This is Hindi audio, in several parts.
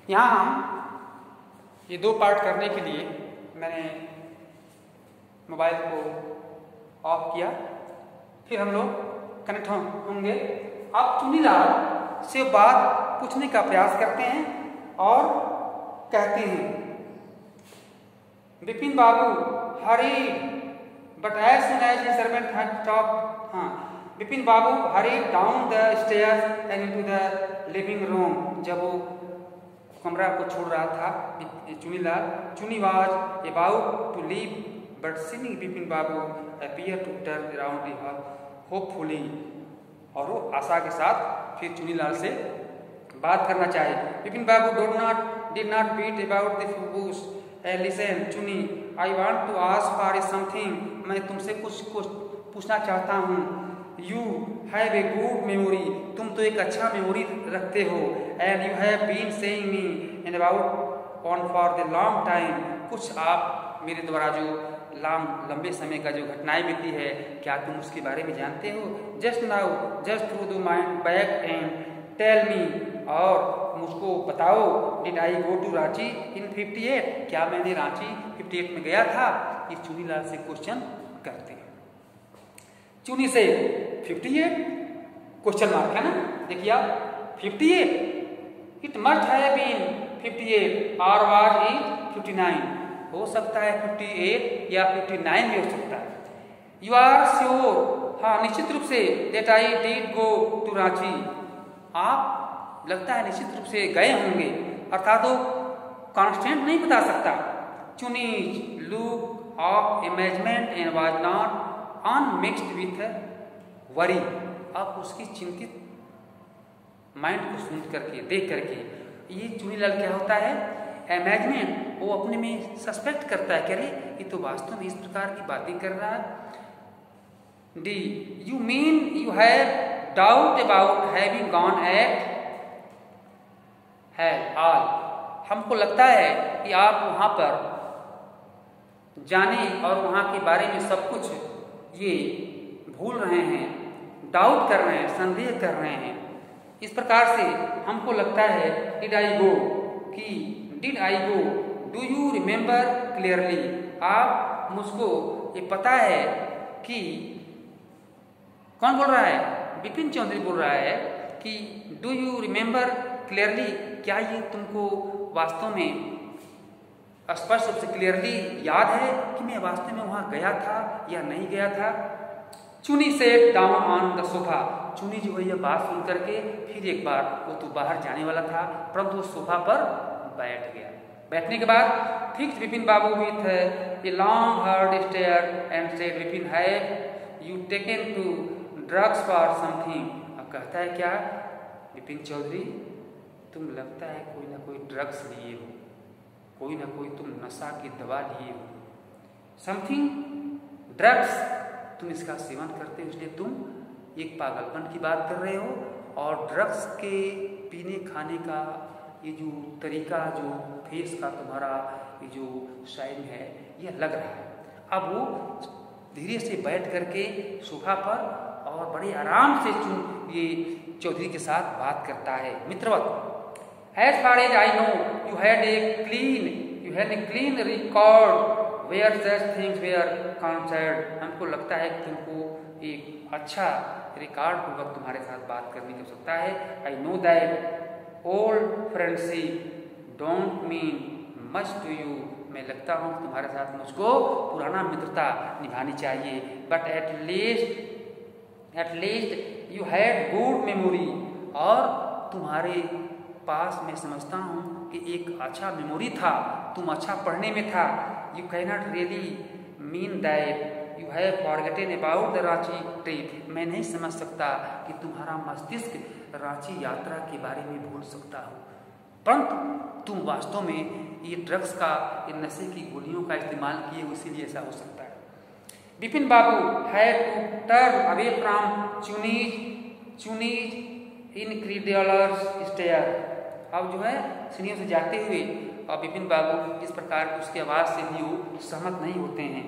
यहाँ हम ये दो पार्ट करने के लिए मैंने मोबाइल को ऑफ किया, फिर हम लोग कनेक्ट होंगे। अब चुनीलाल से बात पूछने का प्रयास करते हैं और कहते हैं, Vipin Babu hurry but as soon as the servant had stopped, Vipin Babu hurry down the stairs and into the living room. जब वो कमरा को छोड़ रहा था Chunilal, Chuni was about to leave but seeing Vipin Babu appear to turn around hopefully, और वो आशा के साथ फिर चुनीलाल से बात करना चाहे। Vipin Babu did not beat about the bush, listen Chuni I want to ask for something, मैं तुमसे कुछ पूछना चाहता हूँ। You have a good memory, तुम तो एक अच्छा मेमोरी रखते हो। And you have been saying me and about on for the long time, कुछ आप मेरे द्वारा जो लंबे समय का जो घटनाएं बीती है, क्या तुम उसके बारे में जानते हो? Just now just through the mind back and tell me, और मुझको बताओ, did I go to Ranchi in 58, क्या मैंने रांची 58 में गया था? ये चुनीलाल से क्वेश्चन करते हैं। चुनी से 58 क्वेश्चन मार्क है ना, देखिए आप 58, इट मस्ट हैव बीन 58 और वाज इट 59, हो सकता है 58 या 59 भी हो सकता है। यू आर श्योर, हाँ निश्चित रूप से, that I did go to Ranchi, आप लगता है निश्चित रूप से गए होंगे, अर्थात वो कांस्टेंट नहीं बता सकता। Chuni's look of amazement and was not unmixed with worry, अब उसकी चिंतित माइंड को सुन करके देख करके ये चुनीलाल क्या होता है, अमेजमेंट, वो अपने में सस्पेक्ट करता है कि अरे ये तो वास्तव में इस प्रकार की बातें कर रहा है। D you mean you have doubt about having gone eight है ऑल, हमको लगता है कि आप वहां पर जाने और वहां के बारे में सब कुछ ये भूल रहे हैं, डाउट कर रहे हैं, संदेह कर रहे हैं। इस प्रकार से हमको लगता है डिड आई गो, कि did I go, do you remember clearly, आप मुझको ये पता है कि कौन बोल रहा है, विपिन चौधरी बोल रहा है कि डू यू रिमेंबर क्लियरली, क्या ये तुमको वास्तव में स्पष्ट रूप से क्लियरली याद है कि मैं वास्तव में वहां गया था या नहीं गया था? चुनी set down on the sofa, चुनी जो है यह बात सुन करके फिर एक बार वो तो बाहर जाने वाला था, परंतु वो सोफा पर बैठ गया। बैठने के बाद fix Vipin Babu with a long hard stare and said, Vipin have you taken to drugs for something, अब कहता है क्या विपिन चौधरी, तुम लगता है कोई ना कोई ड्रग्स लिए हो, कोई ना कोई तुम नशा की दवा लिए हो, समथिंग ड्रग्स, तुम इसका सेवन करते हो, इसलिए तुम एक पागलपन की बात कर रहे हो, और ड्रग्स के पीने खाने का ये जो तरीका, जो फेस का तुम्हारा ये जो साइन है, ये लग रहा है। अब वो धीरे से बैठ करके सोफा पर और बड़े आराम से ये चौधरी के साथ बात करता है, मित्रवत। As far as I know, you had a clean record where such things were concerned, हमको लगता है कि तुमको एक अच्छा रिकॉर्ड पूर्वक तुम्हारे साथ बात करने की आवश्यकता है। I know that old friendship don't mean much to you, मैं लगता हूँ तुम्हारे साथ मुझको पुराना मित्रता निभानी चाहिए, but at least you had good memory, और तुम्हारे पास मैं समझता हूँ कि एक अच्छा मेमोरी था, तुम अच्छा पढ़ने में था। You can not really mean that you have forgotten about the Ranchi trip, मैं नहीं समझ सकता कि तुम्हारा मस्तिष्क रांची यात्रा के बारे में भूल सकता हो, परंतु तुम वास्तव में ये ड्रग्स का, ये नशे की गोलियों का इस्तेमाल किए, इसीलिए ऐसा हो सकता है। Vipin Babu had to turn away from Chuni's incredulous stare, अब जो है सीढ़ियों से जाते हुए और विपिन बाबू इस प्रकार की उसकी आवाज़ से भी वो सहमत नहीं होते हैं।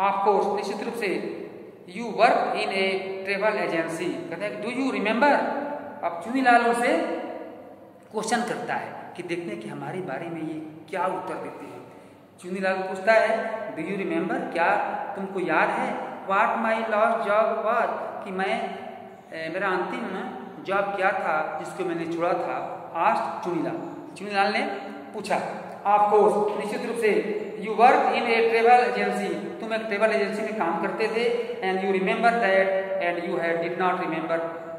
आपको निश्चित रूप से you work in A travel agency, कहते हैं डू यू रिमेंबर, अब चुनीलाल से क्वेश्चन करता है कि देखते हैं कि हमारे बारे में ये क्या उत्तर देते हैं। चुनीलाल पूछता है, डू यू रिमेंबर, क्या तुमको याद है, what my last job was, कि मेरा अंतिम जॉब क्या था जिसको मैंने छोड़ा था। आस्ट चुनीलाल ने पूछा। आपको निश्चित रूप से, you work in A travel agency, तुम एक ट्रेवल एजेंसी में काम करते थे, and you remember that and you did not remember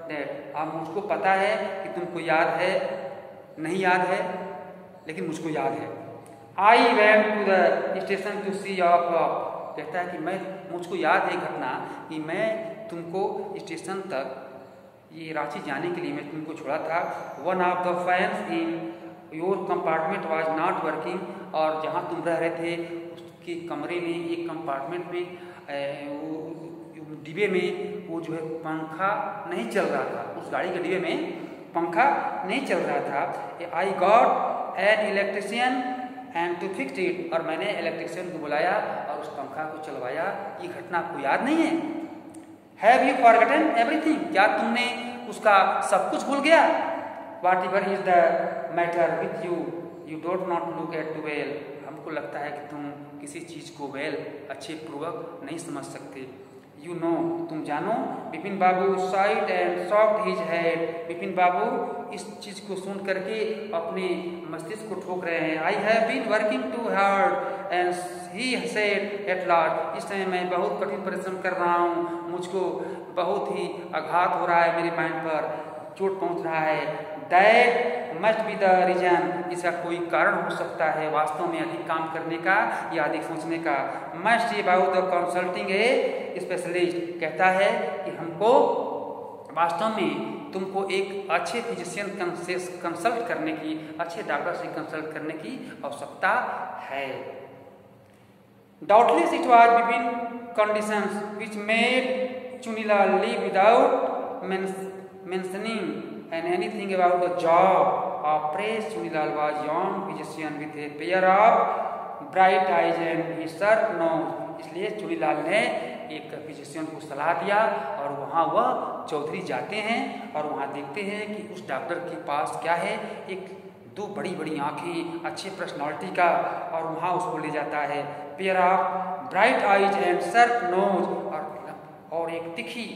that, आप मुझको पता है कि तुमको याद है, नहीं याद है, लेकिन मुझको याद है। I went to the station to see off, कहता है कि मुझको याद है घटना कि मैं तुमको स्टेशन तक ये रांची जाने के लिए मैं तुमको छोड़ा था। One of the fans in your compartment was not working, और जहाँ तुम रह रहे थे उसके कमरे में, एक कंपार्टमेंट में, डिब्बे में वो जो है पंखा नहीं चल रहा था, उस गाड़ी के डिब्बे में पंखा नहीं चल रहा था। I got an electrician and to fix it, और मैंने इलेक्ट्रिशियन को बुलाया और उस पंखा को चलवाया। ये घटना आपको याद नहीं है? हैव यू फॉरगॉटन एवरीथिंग, क्या तुमने उसका सब कुछ भूल गया? What ever is the matter with you, you don't not look at well, हमको लगता है कि तुम किसी चीज़ को वेल अच्छे पूर्वक नहीं समझ सकते। यू नो, तुम जानो। Vipin Babu sighed and soft his head, Vipin Babu इस चीज़ को सुन करके अपने मस्तिष्क को ठोक रहे हैं। I have been working too hard and he said at last, इस समय मैं बहुत कठिन परिश्रम कर रहा हूँ, मुझको बहुत ही आघात हो रहा है, मेरे माइंड पर चोट पहुँच रहा है। That must be the reason, इसका कोई कारण हो सकता है वास्तव में अधिक काम करने का या अधिक सोचने का। Must about the consulting A specialist, कहता है कि हमको वास्तव में तुमको एक अच्छे फिजिशियन कंसल्ट करने की, अच्छे डॉक्टर से कंसल्ट करने की आवश्यकता है। Doubtless it was Vipin conditions which made Chunilal leave without mentioning and anything about the job of praise. Chunilal was young physician with a pair of bright eyes and his sharp nose. इसलिए चुनीलाल ने एक फिजिशियन को सलाह दिया और वहाँ वह चौधरी जाते हैं और वहाँ देखते हैं कि उस डॉक्टर के पास क्या है, एक दो बड़ी बड़ी आँखें, अच्छे पर्सनालिटी का, और वहाँ उसको ले जाता है। Pair of bright eyes and sharp nose, और एक तिखी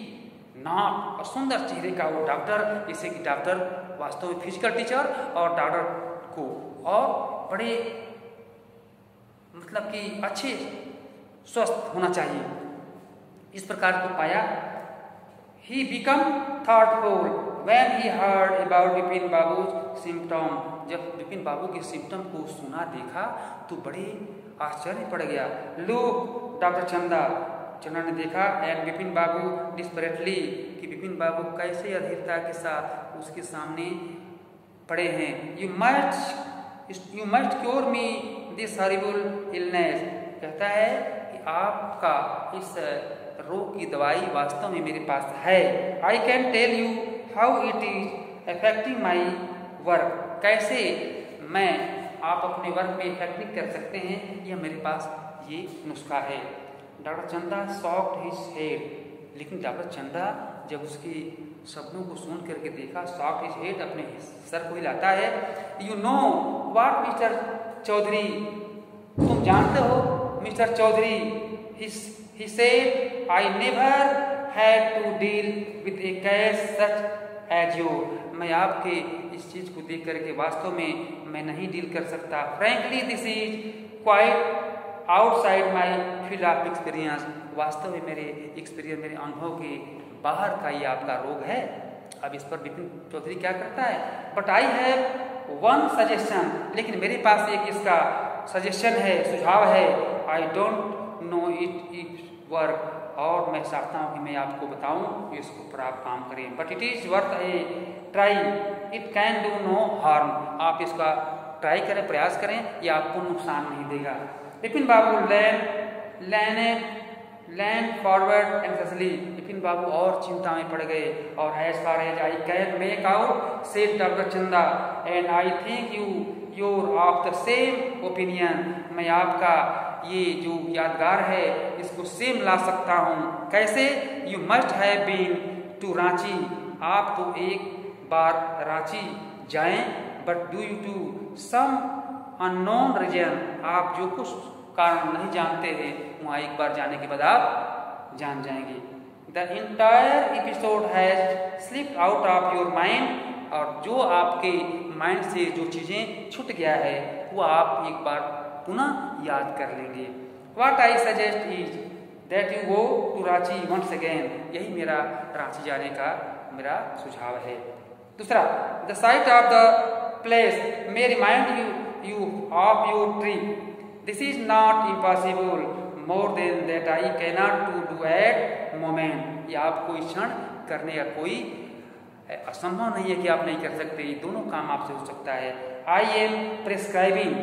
नाक और सुंदर चेहरे का वो डॉक्टर, जैसे कि डॉक्टर वास्तव में फिजिकल टीचर और डॉक्टर को, और बड़े मतलब कि अच्छे स्वस्थ होना चाहिए, इस प्रकार को पाया। He become thoughtful when he heard about Vipin Babu symptom, जब विपिन बाबू के सिम्टम को सुना देखा तो बड़े आश्चर्य पड़ गया। लुक डॉक्टर चंदा ने देखा, एंड विपिन बाबू डिस्परेटली, कि विपिन बाबू कैसे अधीरता के साथ उसके सामने पड़े हैं। You must cure me this horrible illness, कहता है कि आपका इस रोग की दवाई वास्तव में मेरे पास है। I can tell you how it is affecting my work, कैसे मैं आप अपने वर्क में इफेक्टिव कर सकते हैं, यह मेरे पास ये नुस्खा है। Doctor Chanda soft his head, लेकिन डॉक्टर चंदा जब उसके शब्दों को सुन करके देखा, सॉफ्ट हिज हेड, अपने सर को हिलाता है। You know what mister Chaudhary, तुम जानते हो mister Chaudhary, he said I never had to deal with a case such as you, मैं आपके इस चीज़ को देख करके वास्तव में मैं नहीं डील कर सकता। Frankly this is quite outside my field of experience, वास्तव में मेरे एक्सपीरियंस, मेरे अनुभव के बाहर का ये आपका रोग है। अब इस पर विपिन चौधरी क्या करता है, but I have one suggestion, लेकिन मेरे पास एक इसका सजेशन है, सुझाव है। I don't know it work, और मैं चाहता हूँ कि मैं आपको बताऊँ इसके ऊपर आप काम करें। But it is worth a try, it can do no harm, आप इसका ट्राई करें, प्रयास करें, यह आपको नुकसान नहीं देगा। Vipin Babu leaned forward anxiety, Vipin Babu और चिंता में पड़ गए। और as far as I can make out said doctor Chanda, and I think you're of the same opinion, मैं आपका ये जो यादगार है इसको सेम ला सकता हूँ। कैसे? You must have been to Ranchi, आप तो एक बार रांची जाएं, but due to some unknown reason, आप जो कुछ कारण नहीं जानते हैं वहाँ एक बार जाने के बाद आप जान जाएंगे। The entire episode has slipped out of your mind, और जो आपके माइंड से जो चीज़ें छूट गया है वो आप एक बार पुनः याद कर लेंगे। What I suggest is that you go to Ranchi once again, यही मेरा रांची जाने का मेरा सुझाव है। दूसरा, the sight of the place may remind you of your trip, this is not impossible more than that I cannot to do at moment, ये आप कोई क्षण करने का कोई असंभव नहीं है कि आप नहीं कर सकते, ये दोनों काम आपसे हो सकता है। आई एम प्रिस्क्राइबिंग,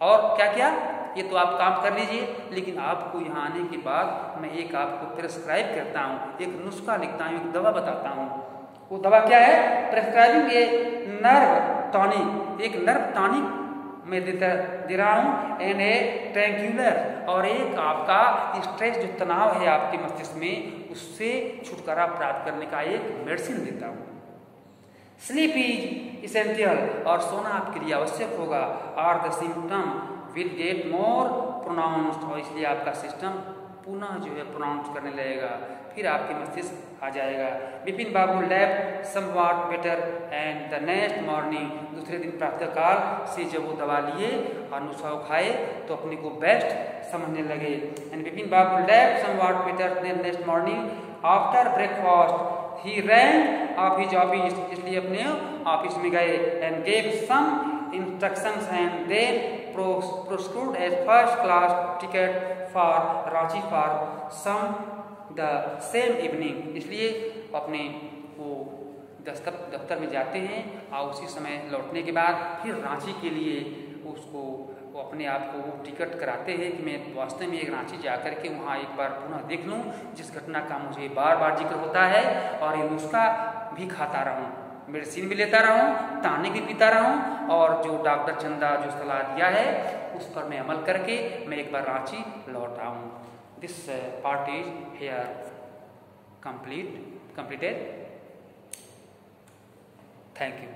और क्या क्या, ये तो आप काम कर लीजिए, लेकिन आपको यहाँ आने के बाद मैं एक आपको प्रिस्क्राइब करता हूँ, एक नुस्खा लिखता हूँ, एक दवा बताता हूँ। वो दवा क्या है? प्रिस्क्राइबिंग ए नर्व टॉनिक, एक नर्व टॉनिक मैं दे रहा हूँ, एंड ए ट्रैंक्यूलर, और एक आपका स्ट्रेस जो तनाव है आपके मस्तिष्क में उससे छुटकारा प्राप्त करने का एक मेडिसिन देता हूँ। स्लीप इज इसेंशियल, और सोना आपके लिए आवश्यक होगा। और the symptom will get more pronounced, और इसलिए आपका सिस्टम पुनः जो है प्रोनाउंस करने लगेगा, फिर आपके मस्तिष्क आ जाएगा। Bipin Babu left somewhat better and the next morning, दूसरे दिन प्रातःकाल से जब वो दवा लिए और नुस्खा खाए तो अपने को बेस्ट समझने लगे। And Bipin Babu left somewhat better than next morning after breakfast he ran off his office, इसलिए अपने ऑफिस में गए and gave some instructions and then procured a first class ticket for Ranchi for some the same evening, इसलिए अपने वो दफ्तर में जाते हैं और उसी समय लौटने के बाद फिर रांची के लिए उसको वो अपने आप को वो टिकट कराते हैं कि मैं वास्तव में एक रांची जाकर के वहाँ एक बार पुनः देख लूँ जिस घटना का मुझे बार बार जिक्र होता है, और ये नुस्खा भी खाता रहूँ, मेडिसिन भी लेता रहूं, टॉनिक भी पीता रहूं, और जो डॉक्टर चंदा जो सलाह दिया है उस पर मैं अमल करके मैं एक बार रांची लौट आऊं। This part is here completed. Thank you.